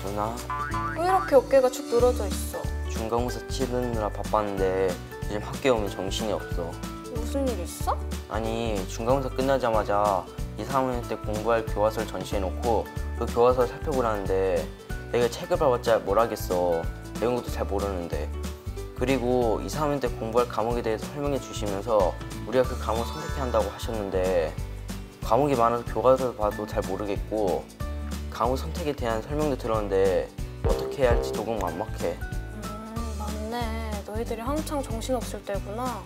누나. 왜 이렇게 어깨가 축 늘어져 있어? 중간고사 치르느라 바빴는데 요즘 학교에 오면 정신이 없어. 무슨 일 있어? 아니, 중간고사 끝나자마자 2, 3학년 때 공부할 교과서를 전시해놓고 그 교과서를 살펴보라는데 내가 책을 봐봤자 뭘 하겠어. 배운 것도 잘 모르는데. 그리고 2, 3학년 때 공부할 과목에 대해서 설명해 주시면서 우리가 그 과목을 선택해야 한다고 하셨는데 과목이 많아서 교과서를 봐도 잘 모르겠고 과목 선택에 대한 설명도 들었는데 어떻게 해야 할지 조금 막막해. 맞네. 너희들이 한창 정신없을 때구나.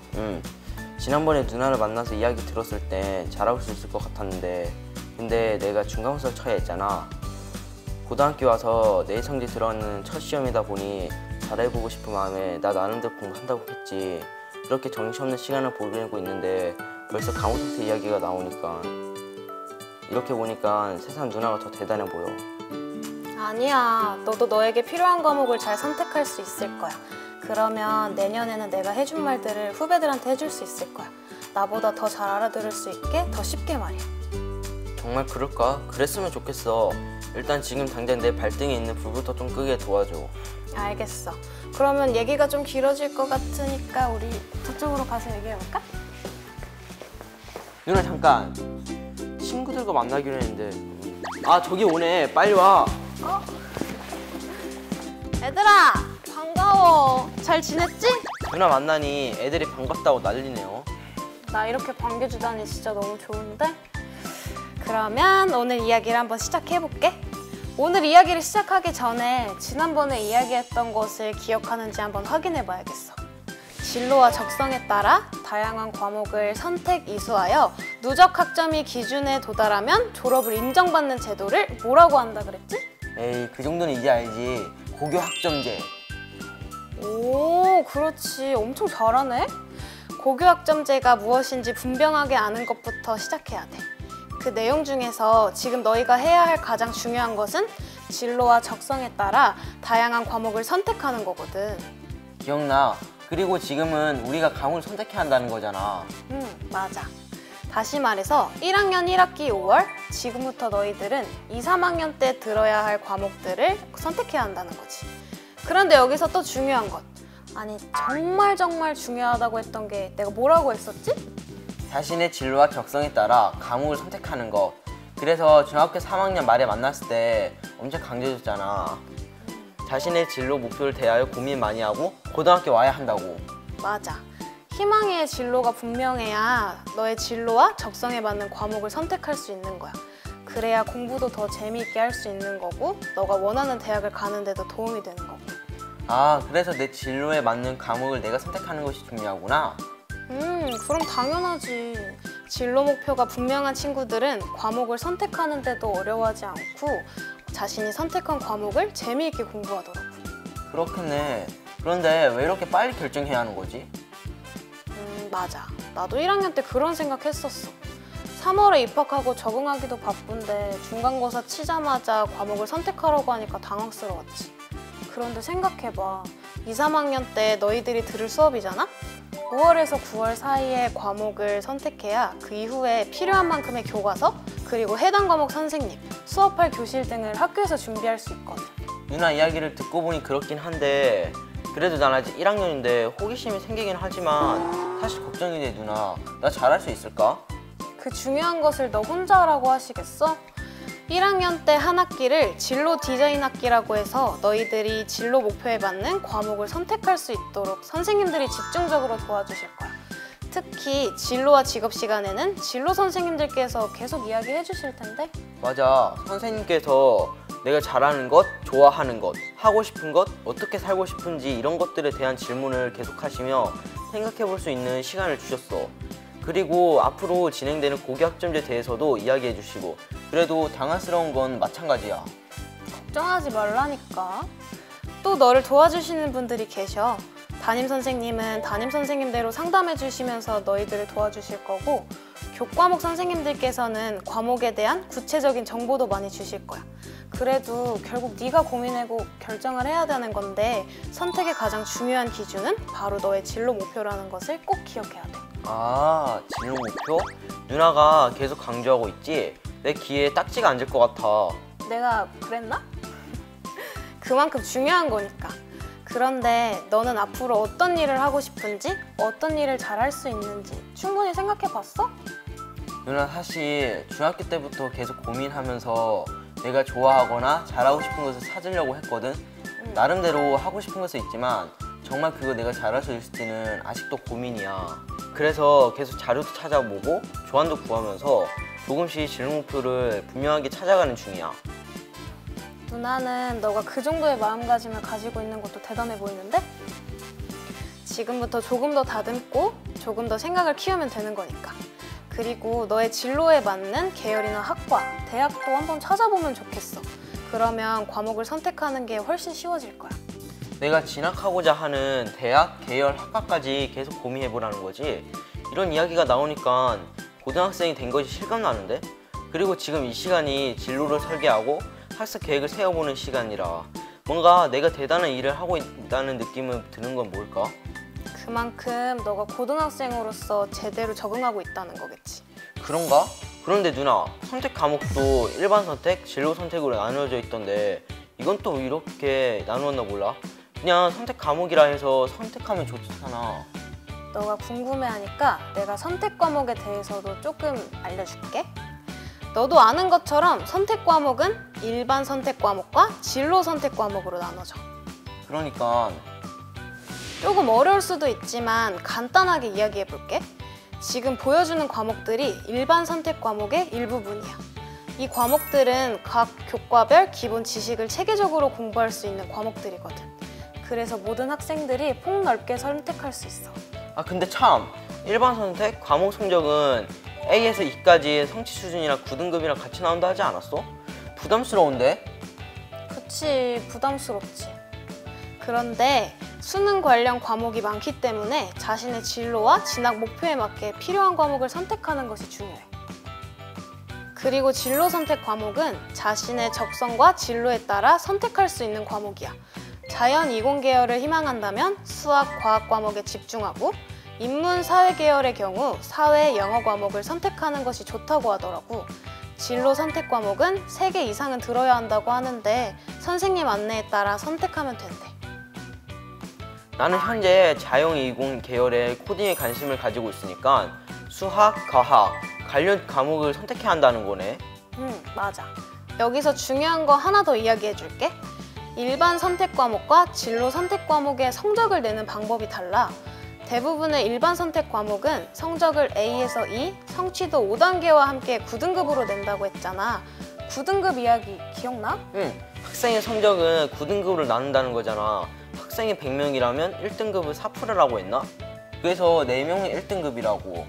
지난번에 누나를 만나서 이야기 들었을 땐 잘할 수 있을 것 같았는데 근데 내가 중간고사를 쳐야 했잖아. 고등학교 와서 내 성적 들어가는 첫 시험이다 보니 잘해보고 싶은 마음에 나 나름대로 공부한다고 했지. 이렇게 정신없는 시간을 보내고 있는데 벌써 과목 선택 이야기가 나오니까 이렇게 보니까 세상 누나가 더 대단해 보여. 아니야. 너도 너에게 필요한 과목을 잘 선택할 수 있을 거야. 그러면 내년에는 내가 해준 말들을 후배들한테 해줄 수 있을 거야. 나보다 더 잘 알아들을 수 있게 더 쉽게 말이야. 정말 그럴까? 그랬으면 좋겠어. 일단 지금 당장 내 발등에 있는 불부터 좀 끄게 도와줘. 알겠어. 그러면 얘기가 좀 길어질 것 같으니까 우리 저쪽으로 가서 얘기해볼까? 누나 잠깐. 친구들과 만나기로 했는데 저기 오네. 빨리 와. 얘들아! 반가워. 잘 지냈지? 누나 만나니 애들이 반갑다고 난리네요. 나 이렇게 반겨주다니 진짜 너무 좋은데? 그러면 오늘 이야기를 한번 시작해볼게. 오늘 이야기를 시작하기 전에 지난번에 이야기했던 것을 기억하는지 한번 확인해봐야겠어. 진로와 적성에 따라 다양한 과목을 선택, 이수하여 누적 학점이 기준에 도달하면 졸업을 인정받는 제도를 뭐라고 한다 그랬지? 에이, 그 정도는 이제 알지. 고교 학점제. 오, 그렇지. 엄청 잘하네. 고교 학점제가 무엇인지 분명하게 아는 것부터 시작해야 돼. 그 내용 중에서 지금 너희가 해야 할 가장 중요한 것은 진로와 적성에 따라 다양한 과목을 선택하는 거거든. 기억나. 그리고 지금은 우리가 과목을 선택해야 한다는 거잖아. 맞아. 다시 말해서 1학년 1학기 5월, 지금부터 너희들은 2, 3학년 때 들어야 할 과목들을 선택해야 한다는 거지. 그런데 여기서 또 중요한 것. 아니, 정말 중요하다고 했던 게 내가 뭐라고 했었지? 자신의 진로와 적성에 따라 과목을 선택하는 것. 그래서 중학교 3학년 말에 만났을 때 엄청 강조해줬잖아. 자신의 진로 목표를 대하여 고민 많이 하고 고등학교 와야 한다고. 맞아. 희망의 진로가 분명해야 너의 진로와 적성에 맞는 과목을 선택할 수 있는 거야. 그래야 공부도 더 재미있게 할 수 있는 거고 너가 원하는 대학을 가는 데도 도움이 되는 거고. 그래서 내 진로에 맞는 과목을 내가 선택하는 것이 중요하구나. 그럼 당연하지. 진로 목표가 분명한 친구들은 과목을 선택하는데도 어려워하지 않고 자신이 선택한 과목을 재미있게 공부하더라고. 그렇겠네. 그런데 왜 이렇게 빨리 결정해야 하는 거지? 맞아. 나도 1학년 때 그런 생각했었어. 3월에 입학하고 적응하기도 바쁜데 중간고사 치자마자 과목을 선택하라고 하니까 당황스러웠지. 그런데 생각해봐. 2, 3학년 때 너희들이 들을 수업이잖아? 5월에서 9월 사이에 과목을 선택해야 그 이후에 필요한 만큼의 교과서, 그리고 해당 과목 선생님, 수업할 교실 등을 학교에서 준비할 수 있거든. 누나 이야기를 듣고 보니 그렇긴 한데 그래도 난 아직 1학년인데 호기심이 생기긴 하지만 사실 걱정이 돼. 누나, 나 잘할 수 있을까? 그 중요한 것을 너 혼자 하라고 하시겠어? 1학년 때 한 학기를 진로 디자인 학기라고 해서 너희들이 진로 목표에 맞는 과목을 선택할 수 있도록 선생님들이 집중적으로 도와주실 거야. 특히 진로와 직업 시간에는 진로 선생님들께서 계속 이야기해 주실 텐데. 맞아. 선생님께서 내가 잘하는 것, 좋아하는 것, 하고 싶은 것, 어떻게 살고 싶은지 이런 것들에 대한 질문을 계속 하시며 생각해 볼 수 있는 시간을 주셨어. 그리고 앞으로 진행되는 고교 학점제에 대해서도 이야기해 주시고. 그래도 당황스러운 건 마찬가지야. 걱정하지 말라니까. 또 너를 도와주시는 분들이 계셔. 담임 선생님은 담임 선생님대로 상담해 주시면서 너희들을 도와주실 거고, 교과목 선생님들께서는 과목에 대한 구체적인 정보도 많이 주실 거야. 그래도 결국 네가 고민하고 결정을 해야 되는 건데 선택의 가장 중요한 기준은 바로 너의 진로 목표라는 것을 꼭 기억해야 돼. 진로 목표? 누나가 계속 강조하고 있지? 내 귀에 딱지가 앉을 것 같아. 내가 그랬나? 그만큼 중요한 거니까. 그런데 너는 앞으로 어떤 일을 하고 싶은지, 어떤 일을 잘할 수 있는지 충분히 생각해 봤어? 누나 사실 중학교 때부터 계속 고민하면서 내가 좋아하거나 잘하고 싶은 것을 찾으려고 했거든. 나름대로 하고 싶은 것은 있지만 정말 그거 내가 잘할 수 있을지는 아직도 고민이야. 그래서 계속 자료도 찾아보고 조언도 구하면서 조금씩 진로 목표를 분명하게 찾아가는 중이야. 누나는 너가 그 정도의 마음가짐을 가지고 있는 것도 대단해 보이는데? 지금부터 조금 더 다듬고 조금 더 생각을 키우면 되는 거니까. 그리고 너의 진로에 맞는 계열이나 학과, 대학도 한번 찾아보면 좋겠어. 그러면 과목을 선택하는 게 훨씬 쉬워질 거야. 내가 진학하고자 하는 대학, 계열, 학과까지 계속 고민해보라는 거지. 이런 이야기가 나오니까 고등학생이 된 것이 실감나는데? 그리고 지금 이 시간이 진로를 설계하고 학습 계획을 세워보는 시간이라 뭔가 내가 대단한 일을 하고 있다는 느낌이 드는 건 뭘까? 그만큼 너가 고등학생으로서 제대로 적응하고 있다는 거겠지. 그런가? 그런데 누나, 선택 과목도 일반 선택, 진로 선택으로 나누어져 있던데 이건 또 이렇게 나누었나 몰라? 그냥 선택 과목이라 해서 선택하면 좋잖아. 너가 궁금해하니까 내가 선택 과목에 대해서도 조금 알려줄게. 너도 아는 것처럼 선택 과목은 일반 선택 과목과 진로 선택 과목으로 나눠져. 그러니까 조금 어려울 수도 있지만 간단하게 이야기해볼게. 지금 보여주는 과목들이 일반 선택 과목의 일부분이야. 이 과목들은 각 교과별 기본 지식을 체계적으로 공부할 수 있는 과목들이거든. 그래서 모든 학생들이 폭넓게 선택할 수 있어. 아 근데 참 일반 선택 과목 성적은 A에서 E까지 성취 수준이랑 9등급이랑 같이 나온다 하지 않았어? 부담스러운데? 그치, 부담스럽지. 그런데 수능 관련 과목이 많기 때문에 자신의 진로와 진학 목표에 맞게 필요한 과목을 선택하는 것이 중요해. 그리고 진로 선택 과목은 자신의 적성과 진로에 따라 선택할 수 있는 과목이야. 자연, 이공 계열을 희망한다면 수학, 과학 과목에 집중하고 인문, 사회 계열의 경우 사회, 영어 과목을 선택하는 것이 좋다고 하더라고. 진로 선택 과목은 3개 이상은 들어야 한다고 하는데 선생님 안내에 따라 선택하면 된대. 나는 현재 자연, 이공 계열의 코딩에 관심을 가지고 있으니까 수학, 과학 관련 과목을 선택해야 한다는 거네. 맞아. 여기서 중요한 거 하나 더 이야기해 줄게. 일반 선택 과목과 진로 선택 과목의 성적을 내는 방법이 달라. 대부분의 일반 선택 과목은 성적을 A에서 E, 성취도 5단계와 함께 9등급으로 낸다고 했잖아. 9등급 이야기 기억나? 응, 학생의 성적은 9등급으로 나눈다는 거잖아. 학생이 100명이라면 1등급은 4%라고 했나? 그래서 4명이 1등급이라고.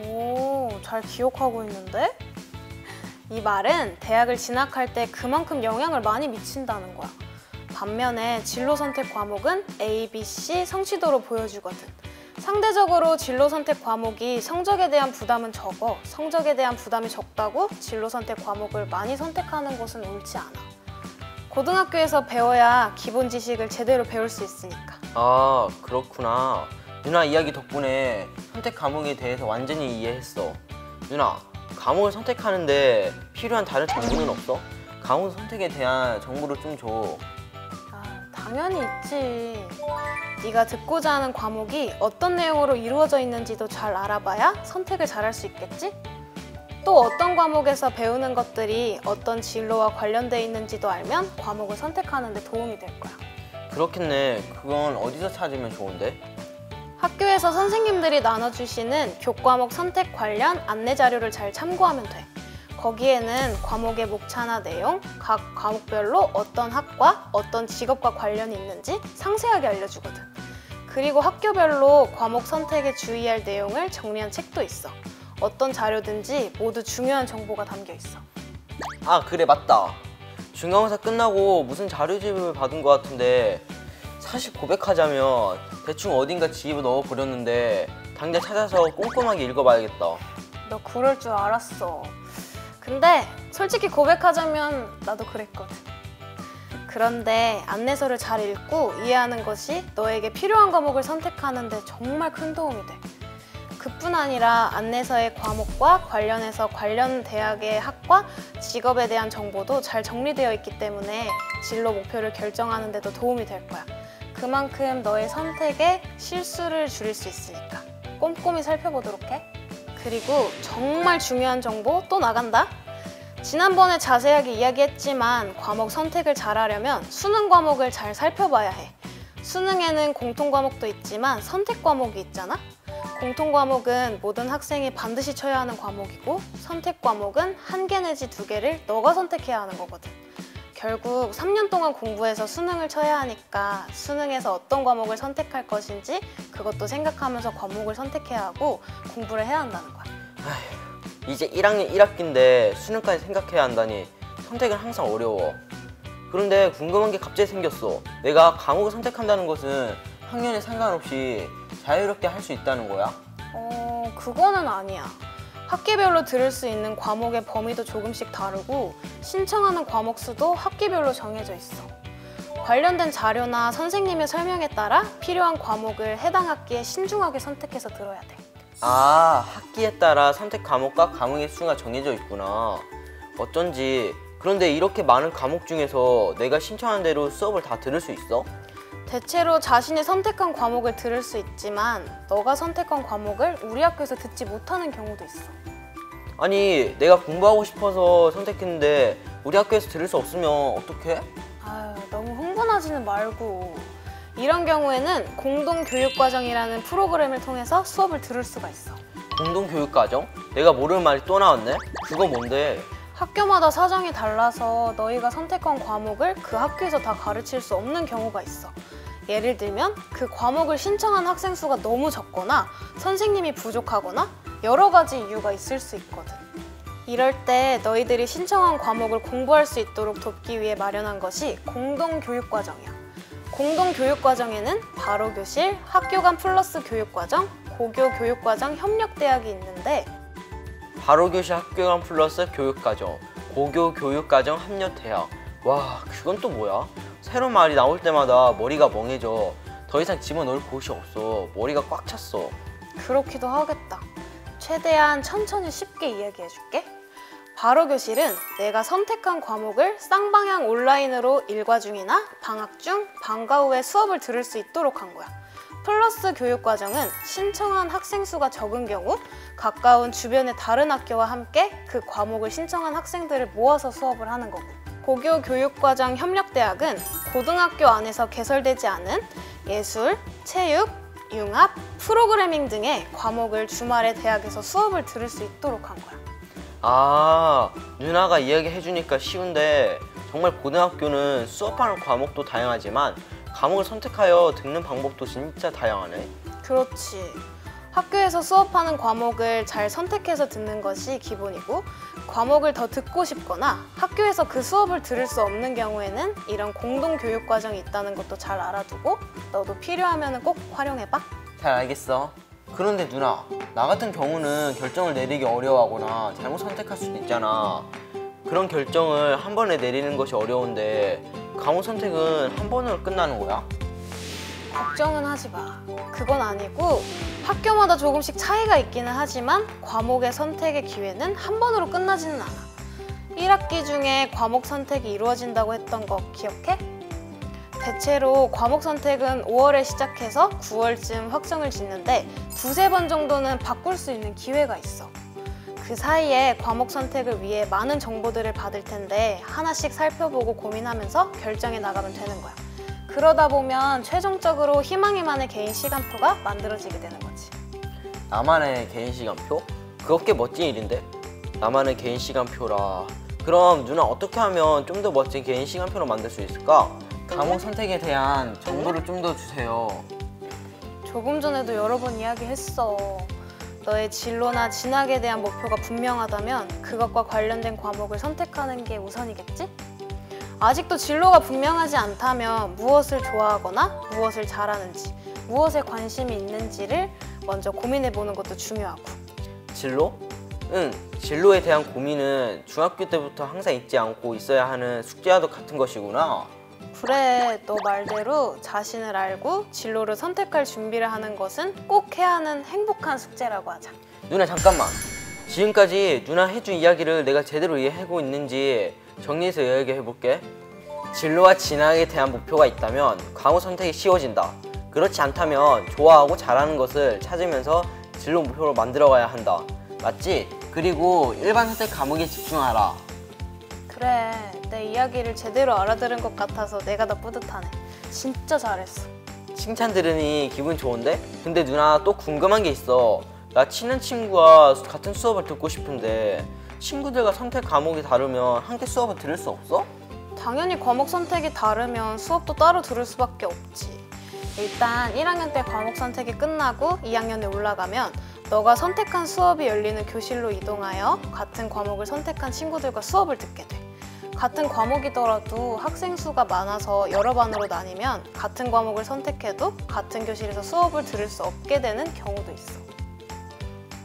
오, 잘 기억하고 있는데? 이 말은 대학을 진학할 때 그만큼 영향을 많이 미친다는 거야. 반면에 진로 선택 과목은 A, B, C 성취도로 보여주거든. 상대적으로 진로 선택 과목이 성적에 대한 부담은 적어. 성적에 대한 부담이 적다고 진로 선택 과목을 많이 선택하는 것은 옳지 않아. 고등학교에서 배워야 기본 지식을 제대로 배울 수 있으니까. 아, 그렇구나. 누나 이야기 덕분에 선택 과목에 대해서 완전히 이해했어. 누나, 과목을 선택하는데 필요한 다른 정보는 없어? 과목 선택에 대한 정보를 좀 줘. 당연히 있지. 네가 듣고자 하는 과목이 어떤 내용으로 이루어져 있는지도 잘 알아봐야 선택을 잘할 수 있겠지? 또 어떤 과목에서 배우는 것들이 어떤 진로와 관련돼 있는지도 알면 과목을 선택하는 데 도움이 될 거야. 그렇겠네. 그건 어디서 찾으면 좋은데? 학교에서 선생님들이 나눠주시는 교과목 선택 관련 안내 자료를 잘 참고하면 돼. 거기에는 과목의 목차나 내용, 각 과목별로 어떤 학과, 어떤 직업과 관련이 있는지 상세하게 알려주거든. 그리고 학교별로 과목 선택에 주의할 내용을 정리한 책도 있어. 어떤 자료든지 모두 중요한 정보가 담겨 있어. 아, 그래, 맞다. 중간고사 끝나고 무슨 자료집을 받은 것 같은데 사실 고백하자면 대충 어딘가 지입을 넣어버렸는데 당장 찾아서 꼼꼼하게 읽어봐야겠다. 너 그럴 줄 알았어. 근데 솔직히 고백하자면 나도 그랬거든. 그런데 안내서를 잘 읽고 이해하는 것이 너에게 필요한 과목을 선택하는 데 정말 큰 도움이 돼. 그뿐 아니라 안내서의 과목과 관련해서 관련 대학의 학과, 직업에 대한 정보도 잘 정리되어 있기 때문에 진로 목표를 결정하는 데도 도움이 될 거야. 그만큼 너의 선택에 실수를 줄일 수 있으니까 꼼꼼히 살펴보도록 해. 그리고 정말 중요한 정보 또 나간다. 지난번에 자세하게 이야기했지만 과목 선택을 잘하려면 수능 과목을 잘 살펴봐야 해. 수능에는 공통 과목도 있지만 선택 과목이 있잖아. 공통 과목은 모든 학생이 반드시 쳐야 하는 과목이고, 선택 과목은 1개 내지 2개를 너가 선택해야 하는 거거든. 결국 3년 동안 공부해서 수능을 쳐야 하니까 수능에서 어떤 과목을 선택할 것인지 그것도 생각하면서 과목을 선택해야 하고 공부를 해야 한다는 거야. 아휴, 이제 1학년 1학기인데 수능까지 생각해야 한다니 선택은 항상 어려워. 그런데 궁금한 게 갑자기 생겼어. 내가 과목을 선택한다는 것은 학년에 상관없이 자유롭게 할 수 있다는 거야? 그거는 아니야. 학기별로 들을 수 있는 과목의 범위도 조금씩 다르고 신청하는 과목 수도 학기별로 정해져 있어. 관련된 자료나 선생님의 설명에 따라 필요한 과목을 해당 학기에 신중하게 선택해서 들어야 돼. 아, 학기에 따라 선택 과목과 과목의 수가 정해져 있구나. 어쩐지. 그런데 이렇게 많은 과목 중에서 내가 신청한 대로 수업을 다 들을 수 있어? 대체로 자신이 선택한 과목을 들을 수 있지만 너가 선택한 과목을 우리 학교에서 듣지 못하는 경우도 있어. 아니, 내가 공부하고 싶어서 선택했는데 우리 학교에서 들을 수 없으면 어떡해? 아유, 너무 흥분하지는 말고. 이런 경우에는 공동교육과정이라는 프로그램을 통해서 수업을 들을 수가 있어. 공동교육과정? 내가 모르는 말이 또 나왔네? 그거 뭔데? 학교마다 사정이 달라서 너희가 선택한 과목을 그 학교에서 다 가르칠 수 없는 경우가 있어. 예를 들면 그 과목을 신청한 학생 수가 너무 적거나 선생님이 부족하거나 여러 가지 이유가 있을 수 있거든. 이럴 때 너희들이 신청한 과목을 공부할 수 있도록 돕기 위해 마련한 것이 공동교육과정이야. 공동교육과정에는 바로교실, 학교간 플러스 교육과정, 고교교육과정 협력대학이 있는데, 바로교실 학교간 플러스 교육과정, 고교교육과정 협력대학. 와, 그건 또 뭐야? 새로운 말이 나올 때마다 머리가 멍해져. 더 이상 집어넣을 곳이 없어. 머리가 꽉 찼어. 그렇기도 하겠다. 최대한 천천히 쉽게 이야기해줄게. 바로교실은 내가 선택한 과목을 쌍방향 온라인으로 일과 중이나 방학 중, 방과 후에 수업을 들을 수 있도록 한 거야. 플러스 교육과정은 신청한 학생 수가 적은 경우 가까운 주변의 다른 학교와 함께 그 과목을 신청한 학생들을 모아서 수업을 하는 거고, 고교 교육과정 협력대학은 고등학교 안에서 개설되지 않은 예술, 체육, 융합, 프로그래밍 등의 과목을 주말에 대학에서 수업을 들을 수 있도록 한 거야. 아, 누나가 이야기해주니까 쉬운데 정말 고등학교는 수업하는 과목도 다양하지만 과목을 선택하여 듣는 방법도 진짜 다양하네. 그렇지. 학교에서 수업하는 과목을 잘 선택해서 듣는 것이 기본이고, 과목을 더 듣고 싶거나 학교에서 그 수업을 들을 수 없는 경우에는 이런 공동교육과정이 있다는 것도 잘 알아두고 너도 필요하면 꼭 활용해봐. 잘 알겠어. 그런데 누나, 나 같은 경우는 결정을 내리기 어려워하거나 잘못 선택할 수도 있잖아. 그런 결정을 한 번에 내리는 것이 어려운데 과목 선택은 한 번으로 끝나는 거야? 걱정은 하지 마. 그건 아니고 학교마다 조금씩 차이가 있기는 하지만 과목의 선택의 기회는 한 번으로 끝나지는 않아. 1학기 중에 과목 선택이 이루어진다고 했던 거 기억해? 대체로 과목 선택은 5월에 시작해서 9월쯤 확정을 짓는데 두세 번 정도는 바꿀 수 있는 기회가 있어. 그 사이에 과목 선택을 위해 많은 정보들을 받을 텐데 하나씩 살펴보고 고민하면서 결정해 나가면 되는 거야. 그러다 보면 최종적으로 희망이만의 개인 시간표가 만들어지게 되는 거지. 나만의 개인 시간표? 그거 꽤 멋진 일인데? 나만의 개인 시간표라. 그럼 누나 어떻게 하면 좀 더 멋진 개인 시간표를 만들 수 있을까? 과목 선택에 대한 정보를 좀 더 주세요. 조금 전에도 여러 번 이야기했어. 너의 진로나 진학에 대한 목표가 분명하다면 그것과 관련된 과목을 선택하는 게 우선이겠지? 아직도 진로가 분명하지 않다면 무엇을 좋아하거나 무엇을 잘하는지, 무엇에 관심이 있는지를 먼저 고민해보는 것도 중요하고. 진로? 응, 진로에 대한 고민은 중학교 때부터 항상 잊지 않고 있어야 하는 숙제와도 같은 것이구나. 그래, 너 말대로 자신을 알고 진로를 선택할 준비를 하는 것은 꼭 해야 하는 행복한 숙제라고 하자. 누나 잠깐만. 지금까지 누나 해준 이야기를 내가 제대로 이해하고 있는지 정리해서 이야기해볼게. 진로와 진학에 대한 목표가 있다면 과목 선택이 쉬워진다. 그렇지 않다면 좋아하고 잘하는 것을 찾으면서 진로 목표로 만들어가야 한다. 맞지? 그리고 일반 선택 과목에 집중하라. 그래, 내 이야기를 제대로 알아들은 것 같아서 내가 더 뿌듯하네. 진짜 잘했어. 칭찬 들으니 기분 좋은데? 근데 누나 또 궁금한 게 있어. 나 친한 친구와 같은 수업을 듣고 싶은데 친구들과 선택 과목이 다르면 함께 수업을 들을 수 없어? 당연히 과목 선택이 다르면 수업도 따로 들을 수밖에 없지. 일단 1학년 때 과목 선택이 끝나고 2학년에 올라가면 너가 선택한 수업이 열리는 교실로 이동하여 같은 과목을 선택한 친구들과 수업을 듣게 돼. 같은 과목이더라도 학생 수가 많아서 여러 반으로 나뉘면 같은 과목을 선택해도 같은 교실에서 수업을 들을 수 없게 되는 경우도 있어.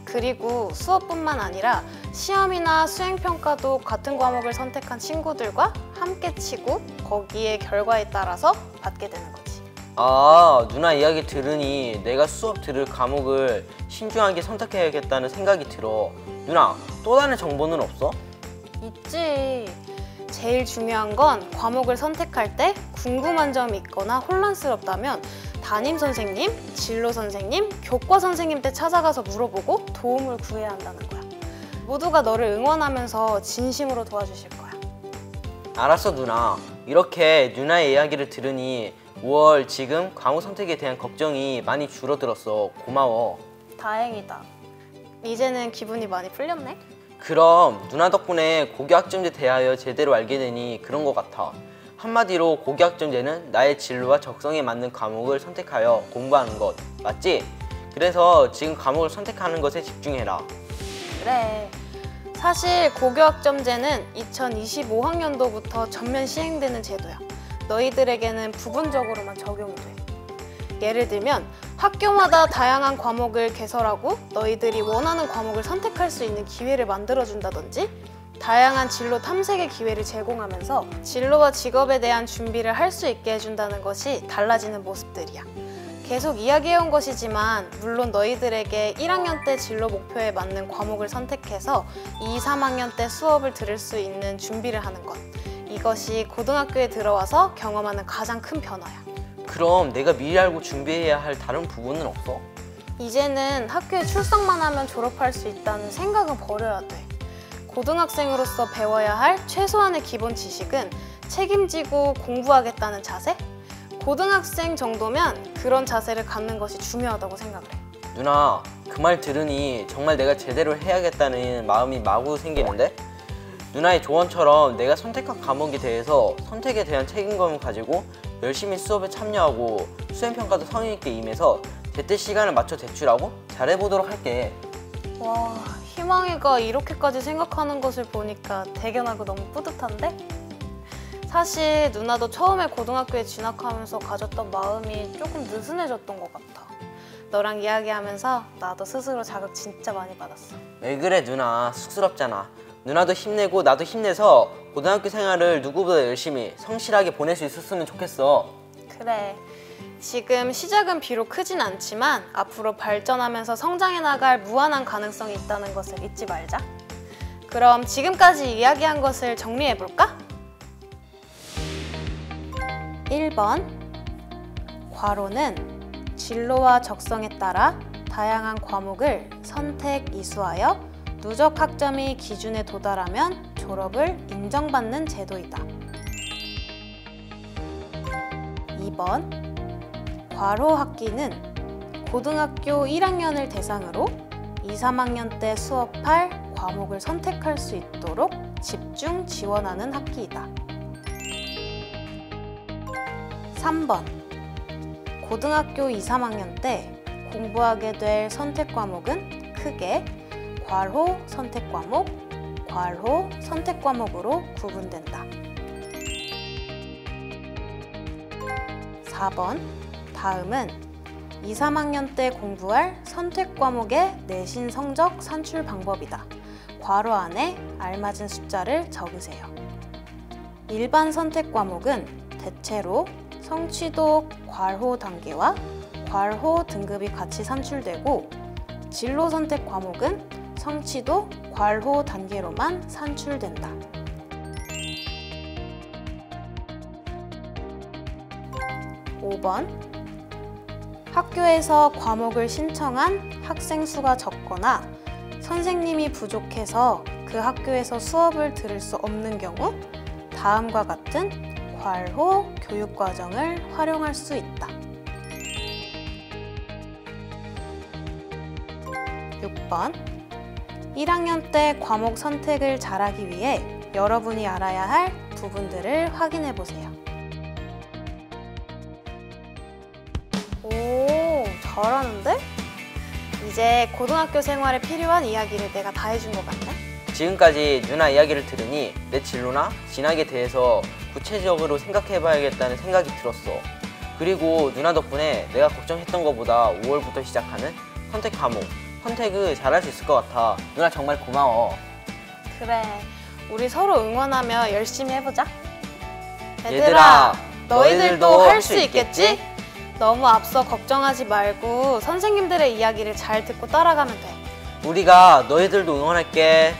그리고 수업뿐만 아니라 시험이나 수행평가도 같은 과목을 선택한 친구들과 함께 치고 거기에 결과에 따라서 받게 되는 거지. 아, 누나 이야기 들으니 내가 수업 들을 과목을 신중하게 선택해야겠다는 생각이 들어. 누나, 또 다른 정보는 없어? 있지. 제일 중요한 건 과목을 선택할 때 궁금한 점이 있거나 혼란스럽다면 담임 선생님, 진로 선생님, 교과 선생님 때 찾아가서 물어보고 도움을 구해야 한다는 거야. 모두가 너를 응원하면서 진심으로 도와주실 거야. 알았어 누나. 이렇게 누나의 이야기를 들으니 5월 지금 과목 선택에 대한 걱정이 많이 줄어들었어. 고마워. 다행이다. 이제는 기분이 많이 풀렸네? 그럼 누나 덕분에 고교학점제 대하여 제대로 알게 되니 그런 것 같아. 한마디로 고교학점제는 나의 진로와 적성에 맞는 과목을 선택하여 공부하는 것, 맞지? 그래서 지금 과목을 선택하는 것에 집중해라. 그래. 사실 고교학점제는 2025학년도부터 전면 시행되는 제도야. 너희들에게는 부분적으로만 적용이 돼. 예를 들면 학교마다 다양한 과목을 개설하고 너희들이 원하는 과목을 선택할 수 있는 기회를 만들어준다든지 다양한 진로 탐색의 기회를 제공하면서 진로와 직업에 대한 준비를 할 수 있게 해준다는 것이 달라지는 모습들이야. 계속 이야기해온 것이지만 물론 너희들에게 1학년 때 진로 목표에 맞는 과목을 선택해서 2, 3학년 때 수업을 들을 수 있는 준비를 하는 것. 이것이 고등학교에 들어와서 경험하는 가장 큰 변화야. 그럼 내가 미리 알고 준비해야 할 다른 부분은 없어? 이제는 학교에 출석만 하면 졸업할 수 있다는 생각은 버려야 돼. 고등학생으로서 배워야 할 최소한의 기본 지식은 책임지고 공부하겠다는 자세? 고등학생 정도면 그런 자세를 갖는 것이 중요하다고 생각을 해. 누나, 그 말 들으니 정말 내가 제대로 해야겠다는 마음이 마구 생기는데? 누나의 조언처럼 내가 선택한 과목에 대해서 선택에 대한 책임감을 가지고 열심히 수업에 참여하고 수행평가도 성의 있게 임해서 제때 시간을 맞춰 제출하고 잘해보도록 할게. 와, 희망이가 이렇게까지 생각하는 것을 보니까 대견하고 너무 뿌듯한데? 사실 누나도 처음에 고등학교에 진학하면서 가졌던 마음이 조금 느슨해졌던 것 같아. 너랑 이야기하면서 나도 스스로 자극 진짜 많이 받았어. 왜 그래 누나, 쑥스럽잖아. 누나도 힘내고 나도 힘내서 고등학교 생활을 누구보다 열심히 성실하게 보낼 수 있었으면 좋겠어. 그래. 지금 시작은 비록 크진 않지만 앞으로 발전하면서 성장해 나갈 무한한 가능성이 있다는 것을 잊지 말자. 그럼 지금까지 이야기한 것을 정리해볼까? 1번, 과로는 진로와 적성에 따라 다양한 과목을 선택, 이수하여 누적 학점이 기준에 도달하면 졸업을 인정받는 제도이다. 2번, 과로 학기는 고등학교 1학년을 대상으로 2, 3학년 때 수업할 과목을 선택할 수 있도록 집중 지원하는 학기이다. 3번, 고등학교 2, 3학년 때 공부하게 될 선택 과목은 크게 괄호 선택 과목, 괄호 선택 과목으로 구분된다. 4번, 다음은 2, 3학년 때 공부할 선택 과목의 내신 성적 산출 방법이다. 괄호 안에 알맞은 숫자를 적으세요. 일반 선택 과목은 대체로 성취도 괄호 단계와 괄호 등급이 같이 산출되고 진로 선택 과목은 성취도 괄호 단계로만 산출된다. 5번 학교에서 과목을 신청한 학생 수가 적거나 선생님이 부족해서 그 학교에서 수업을 들을 수 없는 경우 다음과 같은 괄호 교육과정을 활용할 수 있다. 6번 1학년 때 과목 선택을 잘하기 위해 여러분이 알아야 할 부분들을 확인해 보세요. 오, 잘하는데? 이제 고등학교 생활에 필요한 이야기를 내가 다 해준 것 같네? 지금까지 누나 이야기를 들으니 내 진로나 진학에 대해서 구체적으로 생각해봐야겠다는 생각이 들었어. 그리고 누나 덕분에 내가 걱정했던 것보다 5월부터 시작하는 선택 과목, 선택을 잘할 수 있을 것 같아. 누나 정말 고마워. 그래, 우리 서로 응원하며 열심히 해보자. 얘들아, 너희들도 할 수 있겠지? 너무 앞서 걱정하지 말고 선생님들의 이야기를 잘 듣고 따라가면 돼. 우리가 너희들도 응원할게.